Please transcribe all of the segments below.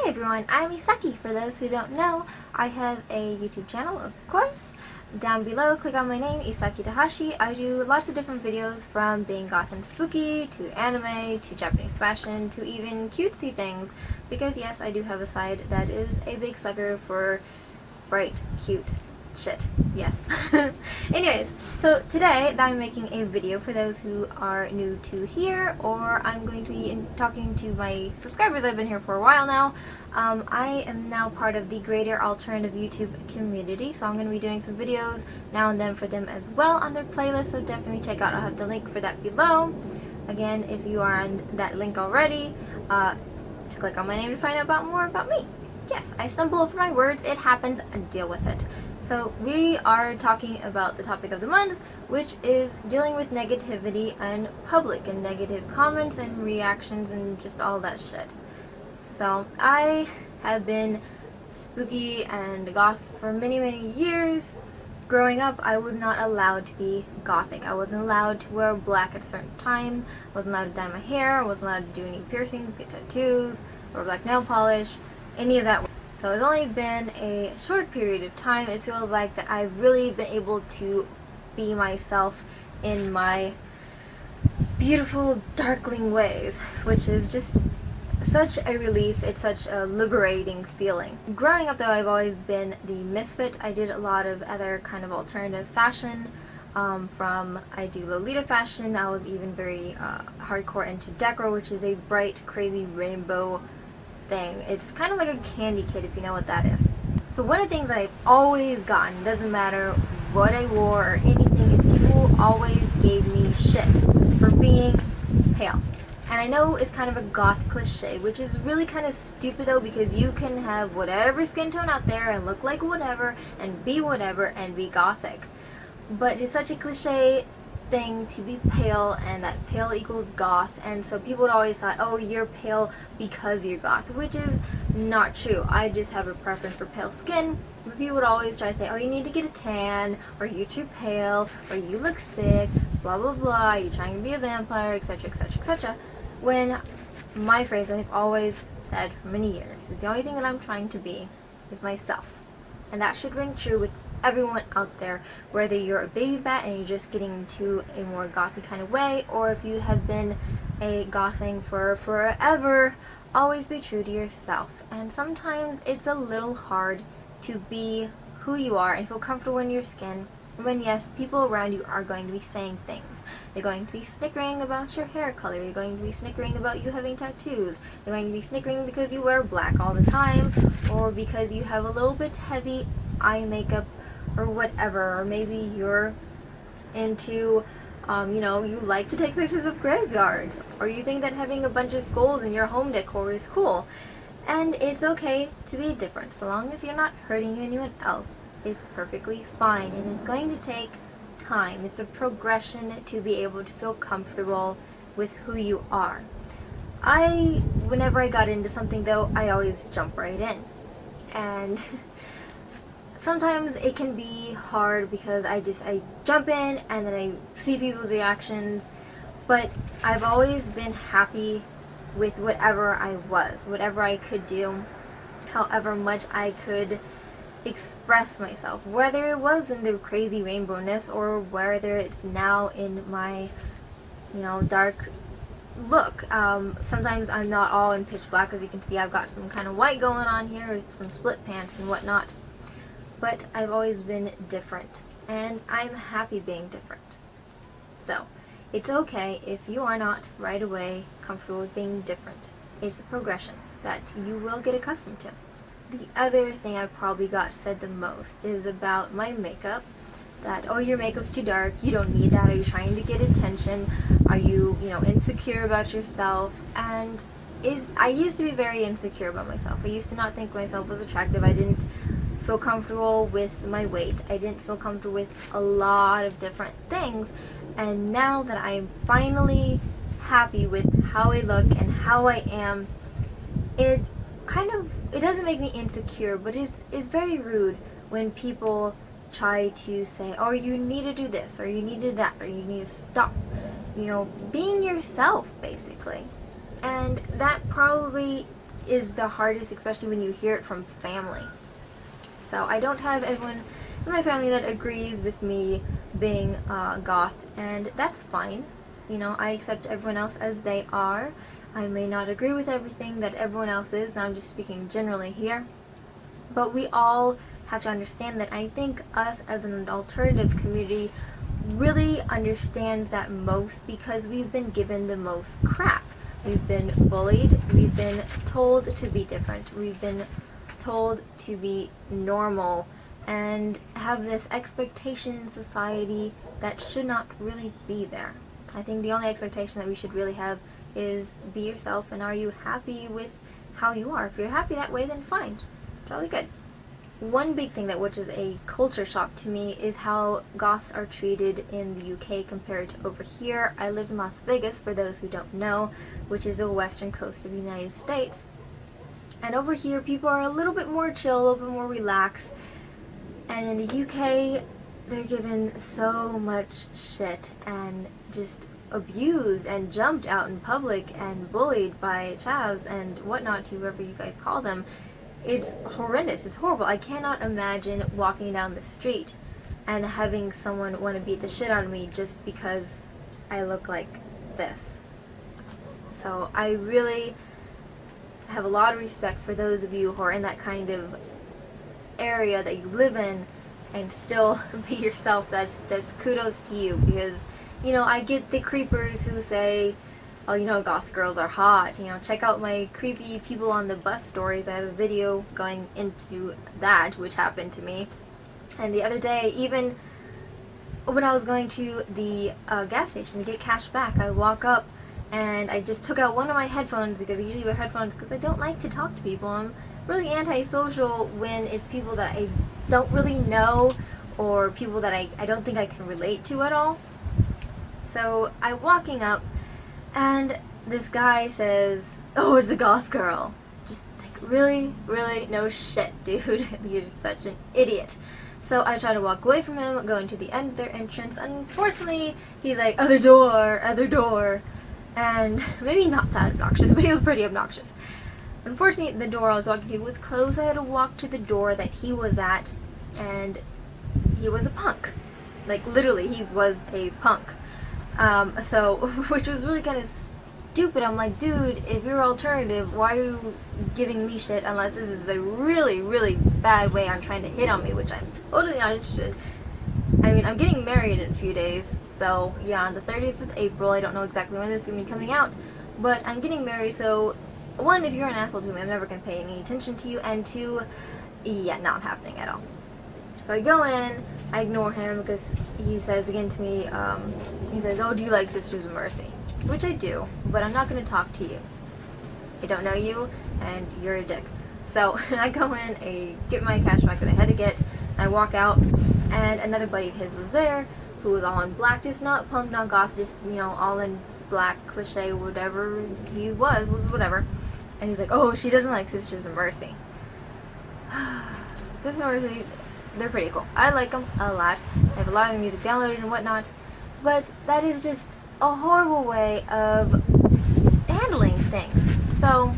Hi everyone, I'm Isaki. For those who don't know, I have a YouTube channel, of course. Down below, click on my name, Isaki Tahashi. I do lots of different videos, from being goth and spooky, to anime, to Japanese fashion, to even cutesy things. Because yes, I do have a side that is a big sucker for bright, cute shit. Yes. Anyways, so today I'm making a video for those who are new to here, or I'm going to be talking to my subscribers. I've been here for a while now. I am now part of the greater alternative YouTube community, so I'm going to be doing some videos now and then for them as well on their playlist, so definitely check out. I'll have the link for that below. Again, if you are on that link already, to click on my name to find out more about me. Yes, I stumble over my words, it happens, and deal with it. So we are talking about the topic of the month, which is dealing with negativity in public, and negative comments and reactions and just all that shit. So I have been spooky and goth for many years. Growing up, I was not allowed to be gothic. I wasn't allowed to wear black at a certain time. I wasn't allowed to dye my hair. I wasn't allowed to do any piercings, get tattoos, or black nail polish, any of that. So it's only been a short period of time. It feels like that I've really been able to be myself in my beautiful, darkling ways, which is just such a relief. It's such a liberating feeling. Growing up though, I've always been the misfit. I did a lot of other kind of alternative fashion. I do Lolita fashion. I was even very hardcore into decor, which is a bright, crazy rainbow thing. It's kind of like a candy kid, if you know what that is. So one of the things that I've always gotten, doesn't matter what I wore or anything, is people always gave me shit for being pale. And I know it's kind of a goth cliche, which is really kind of stupid though, because you can have whatever skin tone out there and look like whatever and be gothic. But it's such a cliche thing to be pale, and that pale equals goth, and so people would always thought, oh, you're pale because you're goth, which is not true. I just have a preference for pale skin. But people would always try to say, oh, you need to get a tan, or you're too pale, or you look sick, blah blah blah, you're trying to be a vampire, etc etc etc. When my phrase I've always said for many years is, the only thing that I'm trying to be is myself. And that should ring true with everyone out there, whether you're a baby bat and you're just getting into a more gothy kind of way, or if you have been a gothing for forever. Always be true to yourself. And sometimes it's a little hard to be who you are and feel comfortable in your skin when, yes, people around you are going to be saying things. They're going to be snickering about your hair color. They're going to be snickering about you having tattoos. They're going to be snickering because you wear black all the time, or because you have a little bit heavy eye makeup, or whatever. Or maybe you're into, you like to take pictures of graveyards, or you think that having a bunch of skulls in your home decor is cool. And it's okay to be different, so long as you're not hurting anyone else. It's perfectly fine, and it's going to take time. It's a progression to be able to feel comfortable with who you are. Whenever I got into something though, I always jump right in. And sometimes it can be hard because I jump in and then I see people's reactions, but I've always been happy with whatever I was, whatever I could do, however much I could express myself, whether it was in the crazy rainbowness or whether it's now in my, dark look. Sometimes I'm not all in pitch black. As you can see, I've got some kind of white going on here with some split pants and whatnot. But I've always been different, and I'm happy being different. So, it's okay if you are not right away comfortable with being different. It's a progression that you will get accustomed to. The other thing I've probably got said the most is about my makeup. That, oh, your makeup's too dark, you don't need that, are you trying to get attention, are you, insecure about yourself? And I used to be very insecure about myself. I used to not think myself was attractive. I didn't feel comfortable with my weight. I didn't feel comfortable with a lot of different things. And now that I'm finally happy with how I look and how I am, it doesn't make me insecure, but it's very rude when people try to say, oh, you need to do this, or you need to do that, or you need to stop, being yourself, basically. And that probably is the hardest, especially when you hear it from family. So I don't have everyone in my family that agrees with me being goth, and that's fine. You know, I accept everyone else as they are. I may not agree with everything that everyone else is, and I'm just speaking generally here. But we all have to understand that I think us as an alternative community really understands that most because we've been given the most crap. We've been bullied, we've been told to be different, we've been told to be normal, and have this expectation in society that should not really be there. I think the only expectation that we should really have is be yourself, and are you happy with how you are? If you're happy that way, then fine. It's really good. One big thing which is a culture shock to me is how goths are treated in the UK compared to over here. I live in Las Vegas, for those who don't know, which is the western coast of the United States. And over here, people are a little bit more chill, a little bit more relaxed. And in the UK, they're given so much shit and just abused and jumped out in public and bullied by chavs and whatnot, whoever you guys call them. It's horrendous. It's horrible. I cannot imagine walking down the street and having someone want to beat the shit out of me just because I look like this. So I really have a lot of respect for those of you who are in that kind of area that you live in and still be yourself. That's just kudos to you, because, you know, I get the creepers who say, oh, you know, goth girls are hot. You know, check out my creepy people on the bus stories. I have a video going into that, which happened to me. And the other day, even when I was going to the gas station to get cash back, I walk up and I just took out one of my headphones, because I usually wear headphones because I don't like to talk to people. I'm really antisocial when it's people that I don't really know, or people that I don't think I can relate to at all. So I'm walking up, and this guy says, oh, it's a goth girl. Just like, really? Really? No shit, dude. You're such an idiot. So I try to walk away from him, go into the end of their entrance. Unfortunately, he's like, other door. And maybe not that obnoxious, but he was pretty obnoxious. Unfortunately, the door I was walking to was closed. I had to walk to the door that he was at, and he was a punk. Like, literally, he was a punk. Which was really kind of stupid. I'm like, dude, if you're alternative, why are you giving me shit unless this is a really, really bad way on trying to hit on me, which I'm totally not interested. I mean, I'm getting married in a few days, so yeah, on the 30th of April. I don't know exactly when this is going to be coming out, but I'm getting married, so one, if you're an asshole to me, I'm never going to pay any attention to you, and two, yeah, not happening at all. So I go in, I ignore him because he says again to me, he says, oh, do you like Sisters of Mercy? Which I do, but I'm not going to talk to you. I don't know you, and you're a dick. So I go in, I get my cash back that I had to get, and I walk out, and another buddy of his was there, who was all in black, just not punk, not goth, just, you know, all in black, cliche, whatever he was whatever. And he's like, oh, she doesn't like Sisters of Mercy. Sisters of Mercy, they're pretty cool. I like them a lot. I have a lot of music downloaded and whatnot, but that is just a horrible way of handling things. So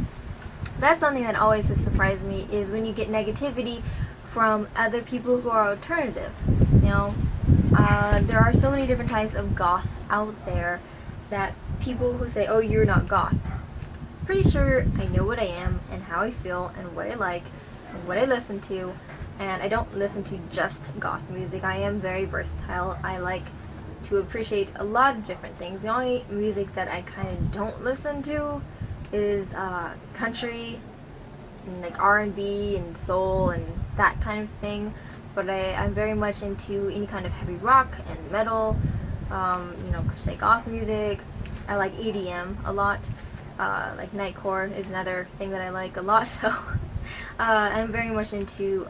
that's something that always has surprised me, is when you get negativity from other people who are alternative. You know, there are so many different types of goth out there that people who say, oh, you're not goth. Pretty sure I know what I am and how I feel and what I like and what I listen to, and I don't listen to just goth music. I am very versatile. I like to appreciate a lot of different things. The only music that I kind of don't listen to is country and like R&B and soul and that kind of thing, but I'm very much into any kind of heavy rock and metal, you know, cliche goth music. I like EDM a lot. Like nightcore is another thing that I like a lot, so I'm very much into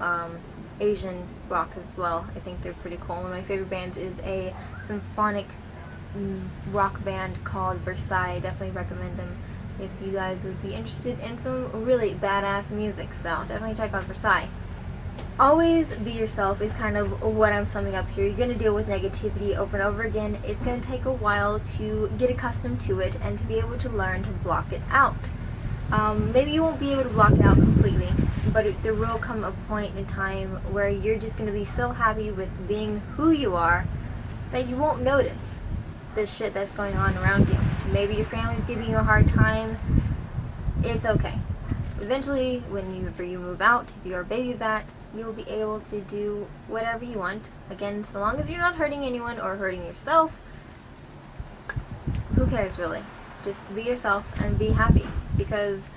Asian rock as well. I think they're pretty cool. One of my favorite bands is a symphonic rock band called Versailles. Definitely recommend them if you guys would be interested in some really badass music, so definitely check out Versailles. Always be yourself is kind of what I'm summing up here. You're going to deal with negativity over and over again. It's going to take a while to get accustomed to it and to be able to learn to block it out. Maybe you won't be able to block it out completely, but there will come a point in time where you're just going to be so happy with being who you are that you won't notice the shit that's going on around you. Maybe your family's giving you a hard time. It's okay. Eventually, whenever you move out, if you're a baby bat, you will be able to do whatever you want. Again, so long as you're not hurting anyone or hurting yourself, who cares really? Just be yourself and be happy. Because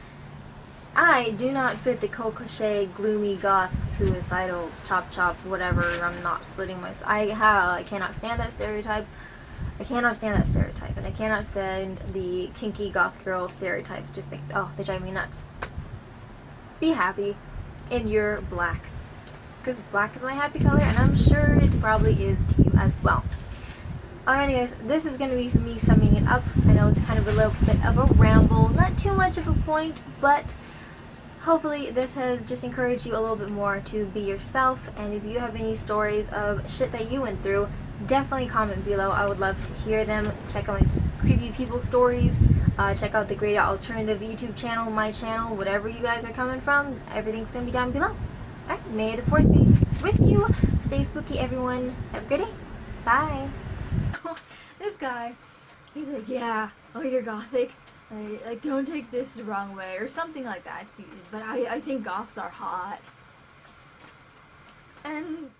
I do not fit the cold cliche, gloomy, goth, suicidal, chop chop, whatever. I'm not slitting my... I cannot stand that stereotype. I cannot stand that stereotype, and I cannot stand the kinky goth girl stereotypes. Just think, oh, they drive me nuts. Be happy in your black, because black is my happy color, and I'm sure it probably is to you as well. Anyways, this is going to be me summing it up. I know it's kind of a little bit of a ramble, not too much of a point, but hopefully this has just encouraged you a little bit more to be yourself. And if you have any stories of shit that you went through, definitely comment below. I would love to hear them. Check out my creepy people stories. Check out the Great Alternative YouTube channel, my channel, whatever you guys are coming from. Everything's going to be down below. Alright, may the force be with you. Stay spooky, everyone. Have a good day. Bye. This guy, he's like, yeah, oh, you're gothic. Like, don't take this the wrong way, or something like that. But I think goths are hot. And